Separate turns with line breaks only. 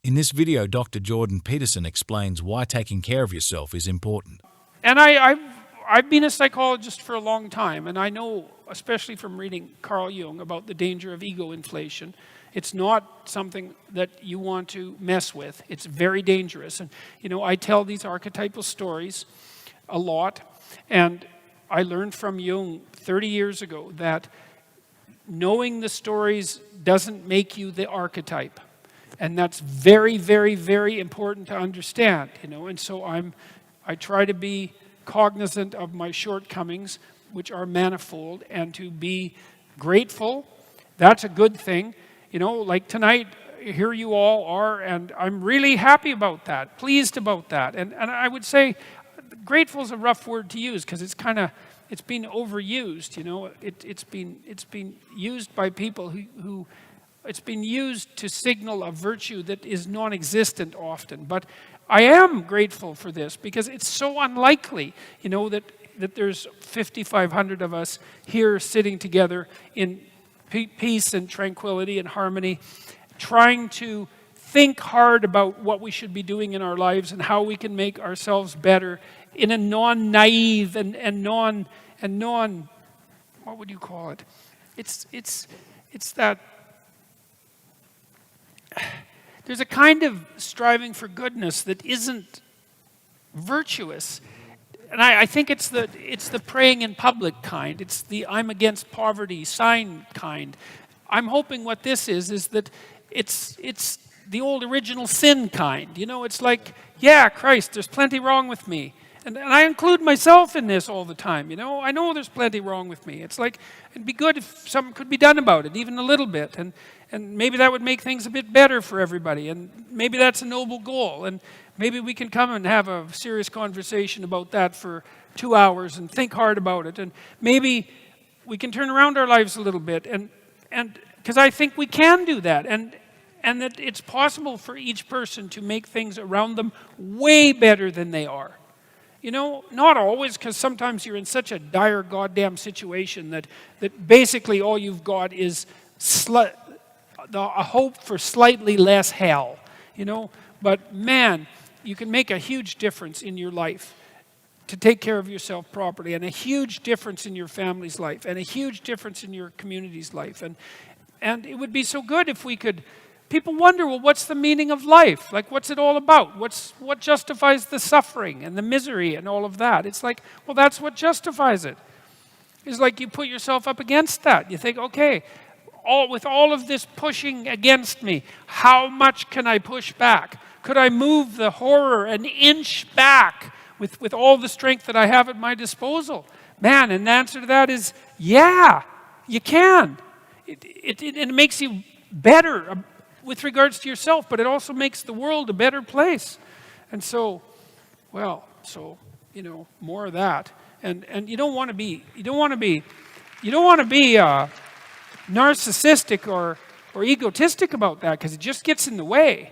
In this video, Dr. Jordan Peterson explains why taking care of yourself is important.
And I've been a psychologist for a long time, and I know, especially from reading Carl Jung, about the danger of ego inflation. It's not something that you want to mess with. It's very dangerous. And, I tell these archetypal stories a lot, and I learned from Jung 30 years ago that knowing the stories doesn't make you the archetype. And that's very, very, very important to understand, And so I try to be cognizant of my shortcomings, which are manifold, and to be grateful. That's a good thing. Like tonight, here you all are, and I'm really happy about that, pleased about that. And I would say grateful is a rough word to use because it's been overused, It's been used by people who it's been used to signal a virtue that is non-existent often. But I am grateful for this because it's so unlikely, that there's 5,500 of us here sitting together in peace and tranquility and harmony, trying to think hard about what we should be doing in our lives and how we can make ourselves better in a non-naive and non, what would you call it? It's that there's a kind of striving for goodness that isn't virtuous. And I think it's the praying in public kind. It's the I'm against poverty sign kind. I'm hoping what this is that it's the old original sin kind. It's like, yeah, Christ, there's plenty wrong with me. And I include myself in this all the time, I know there's plenty wrong with me. It's like, it'd be good if something could be done about it, even a little bit. And maybe that would make things a bit better for everybody. And maybe that's a noble goal. And maybe we can come and have a serious conversation about that for 2 hours and think hard about it. And maybe we can turn around our lives a little bit. And because I think we can do that. And that it's possible for each person to make things around them way better than they are. Not always, because sometimes you're in such a dire goddamn situation that basically all you've got is a hope for slightly less hell, But man, you can make a huge difference in your life to take care of yourself properly, and a huge difference in your family's life, and a huge difference in your community's life. And it would be so good if we could. People wonder, well, what's the meaning of life? Like, what's it all about? What justifies the suffering and the misery and all of that? It's like, well, that's what justifies it. It's like you put yourself up against that. You think, okay, with all of this pushing against me, how much can I push back? Could I move the horror an inch back with all the strength that I have at my disposal? Man, and the answer to that is, yeah, you can. It makes you better with regards to yourself, but it also makes the world a better place. And so, more of that. And you don't want to be narcissistic or egotistic about that, because it just gets in the way.